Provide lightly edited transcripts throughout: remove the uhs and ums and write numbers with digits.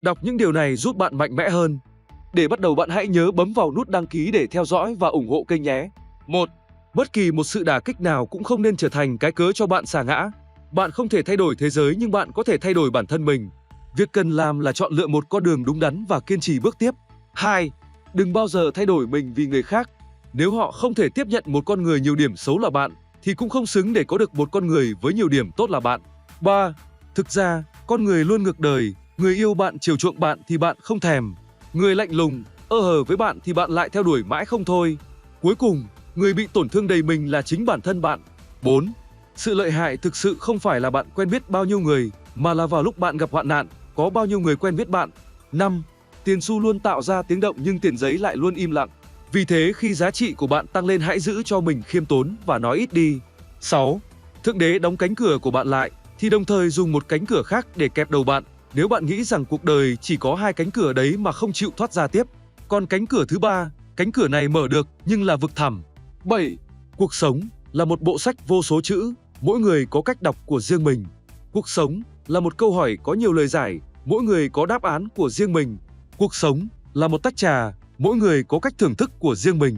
Đọc những điều này giúp bạn mạnh mẽ hơn. Để bắt đầu bạn hãy nhớ bấm vào nút đăng ký để theo dõi và ủng hộ kênh nhé. 1. Bất kỳ một sự đả kích nào cũng không nên trở thành cái cớ cho bạn sa ngã. Bạn không thể thay đổi thế giới nhưng bạn có thể thay đổi bản thân mình. Việc cần làm là chọn lựa một con đường đúng đắn và kiên trì bước tiếp. 2. Đừng bao giờ thay đổi mình vì người khác. Nếu họ không thể tiếp nhận một con người nhiều điểm xấu là bạn, thì cũng không xứng để có được một con người với nhiều điểm tốt là bạn. 3. Thực ra, con người luôn ngược đời. Người yêu bạn chiều chuộng bạn thì bạn không thèm. Người lạnh lùng, ơ hờ với bạn thì bạn lại theo đuổi mãi không thôi. Cuối cùng, người bị tổn thương đầy mình là chính bản thân bạn. 4. Sự lợi hại thực sự không phải là bạn quen biết bao nhiêu người, mà là vào lúc bạn gặp hoạn nạn, có bao nhiêu người quen biết bạn. 5. Tiền xu luôn tạo ra tiếng động nhưng tiền giấy lại luôn im lặng. Vì thế khi giá trị của bạn tăng lên hãy giữ cho mình khiêm tốn và nói ít đi. 6. Thượng đế đóng cánh cửa của bạn lại, thì đồng thời dùng một cánh cửa khác để kẹp đầu bạn. Nếu bạn nghĩ rằng cuộc đời chỉ có 2 cánh cửa đấy mà không chịu thoát ra tiếp. Còn cánh cửa thứ 3, cánh cửa này mở được nhưng là vực thẳm. 7. Cuộc sống là một bộ sách vô số chữ, mỗi người có cách đọc của riêng mình. Cuộc sống là một câu hỏi có nhiều lời giải, mỗi người có đáp án của riêng mình. Cuộc sống là một tách trà, mỗi người có cách thưởng thức của riêng mình.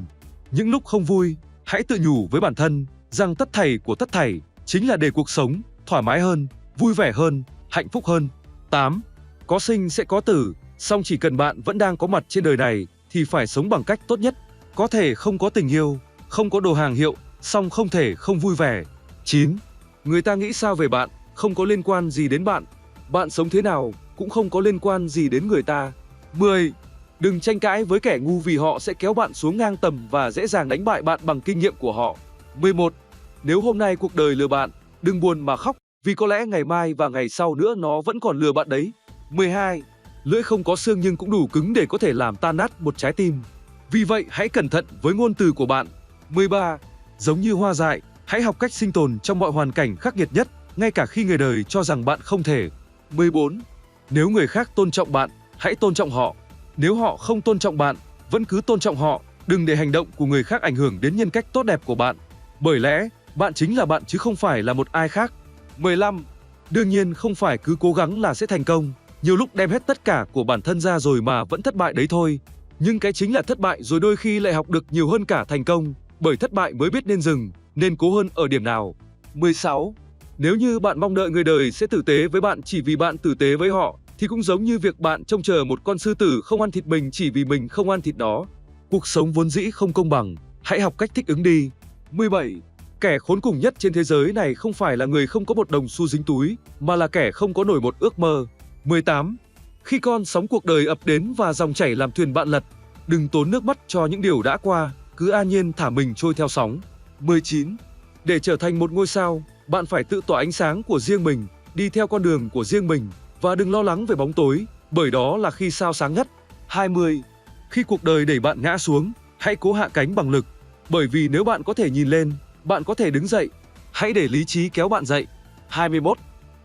Những lúc không vui, hãy tự nhủ với bản thân rằng tất thảy của tất thảy chính là để cuộc sống thoải mái hơn, vui vẻ hơn, hạnh phúc hơn. 8. Có sinh sẽ có tử, song chỉ cần bạn vẫn đang có mặt trên đời này thì phải sống bằng cách tốt nhất. Có thể không có tình yêu, không có đồ hàng hiệu, song không thể không vui vẻ. 9. Người ta nghĩ sao về bạn không có liên quan gì đến bạn. Bạn sống thế nào cũng không có liên quan gì đến người ta. 10. Đừng tranh cãi với kẻ ngu vì họ sẽ kéo bạn xuống ngang tầm và dễ dàng đánh bại bạn bằng kinh nghiệm của họ. 11. Nếu hôm nay cuộc đời lừa bạn, đừng buồn mà khóc, vì có lẽ ngày mai và ngày sau nữa nó vẫn còn lừa bạn đấy. 12. Lưỡi không có xương nhưng cũng đủ cứng để có thể làm tan nát một trái tim. Vì vậy hãy cẩn thận với ngôn từ của bạn. 13. Giống như hoa dại, hãy học cách sinh tồn trong mọi hoàn cảnh khắc nghiệt nhất, ngay cả khi người đời cho rằng bạn không thể. 14. Nếu người khác tôn trọng bạn, hãy tôn trọng họ. Nếu họ không tôn trọng bạn, vẫn cứ tôn trọng họ, đừng để hành động của người khác ảnh hưởng đến nhân cách tốt đẹp của bạn. Bởi lẽ, bạn chính là bạn chứ không phải là một ai khác. 15. Đương nhiên không phải cứ cố gắng là sẽ thành công, nhiều lúc đem hết tất cả của bản thân ra rồi mà vẫn thất bại đấy thôi. Nhưng cái chính là thất bại rồi đôi khi lại học được nhiều hơn cả thành công, bởi thất bại mới biết nên dừng, nên cố hơn ở điểm nào. 16. Nếu như bạn mong đợi người đời sẽ tử tế với bạn chỉ vì bạn tử tế với họ, thì cũng giống như việc bạn trông chờ một con sư tử không ăn thịt mình chỉ vì mình không ăn thịt nó. Cuộc sống vốn dĩ không công bằng, hãy học cách thích ứng đi. 17. Kẻ khốn cùng nhất trên thế giới này không phải là người không có một đồng xu dính túi, mà là kẻ không có nổi một ước mơ. 18. Khi con sóng cuộc đời ập đến và dòng chảy làm thuyền bạn lật, đừng tốn nước mắt cho những điều đã qua, cứ an nhiên thả mình trôi theo sóng. 19. Để trở thành một ngôi sao, bạn phải tự tỏa ánh sáng của riêng mình, đi theo con đường của riêng mình, và đừng lo lắng về bóng tối, bởi đó là khi sao sáng nhất. 20. Khi cuộc đời đẩy bạn ngã xuống, hãy cố hạ cánh bằng lực, bởi vì nếu bạn có thể nhìn lên, bạn có thể đứng dậy, hãy để lý trí kéo bạn dậy. 21.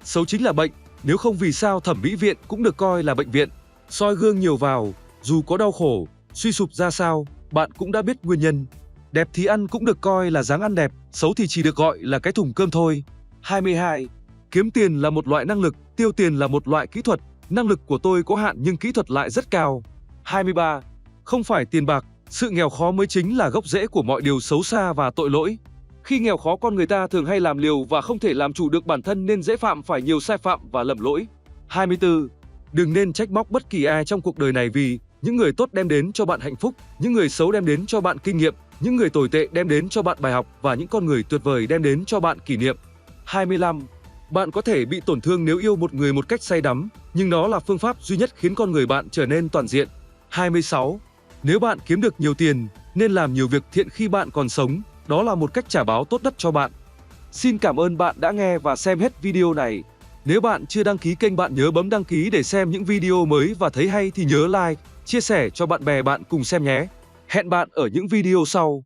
Xấu chính là bệnh, nếu không vì sao thẩm mỹ viện cũng được coi là bệnh viện. Soi gương nhiều vào, dù có đau khổ, suy sụp ra sao, bạn cũng đã biết nguyên nhân. Đẹp thì ăn cũng được coi là dáng ăn đẹp, xấu thì chỉ được gọi là cái thùng cơm thôi. 22. Kiếm tiền là một loại năng lực, tiêu tiền là một loại kỹ thuật. Năng lực của tôi có hạn nhưng kỹ thuật lại rất cao. 23. Không phải tiền bạc, sự nghèo khó mới chính là gốc rễ của mọi điều xấu xa và tội lỗi. Khi nghèo khó con người ta thường hay làm liều và không thể làm chủ được bản thân nên dễ phạm phải nhiều sai phạm và lầm lỗi. 24. Đừng nên trách móc bất kỳ ai trong cuộc đời này vì những người tốt đem đến cho bạn hạnh phúc, những người xấu đem đến cho bạn kinh nghiệm, những người tồi tệ đem đến cho bạn bài học và những con người tuyệt vời đem đến cho bạn kỷ niệm. 25. Bạn có thể bị tổn thương nếu yêu một người một cách say đắm, nhưng đó là phương pháp duy nhất khiến con người bạn trở nên toàn diện. 26. Nếu bạn kiếm được nhiều tiền, nên làm nhiều việc thiện khi bạn còn sống, đó là một cách trả báo tốt nhất cho bạn. Xin cảm ơn bạn đã nghe và xem hết video này. Nếu bạn chưa đăng ký kênh bạn nhớ bấm đăng ký để xem những video mới và thấy hay thì nhớ like, chia sẻ cho bạn bè bạn cùng xem nhé. Hẹn bạn ở những video sau.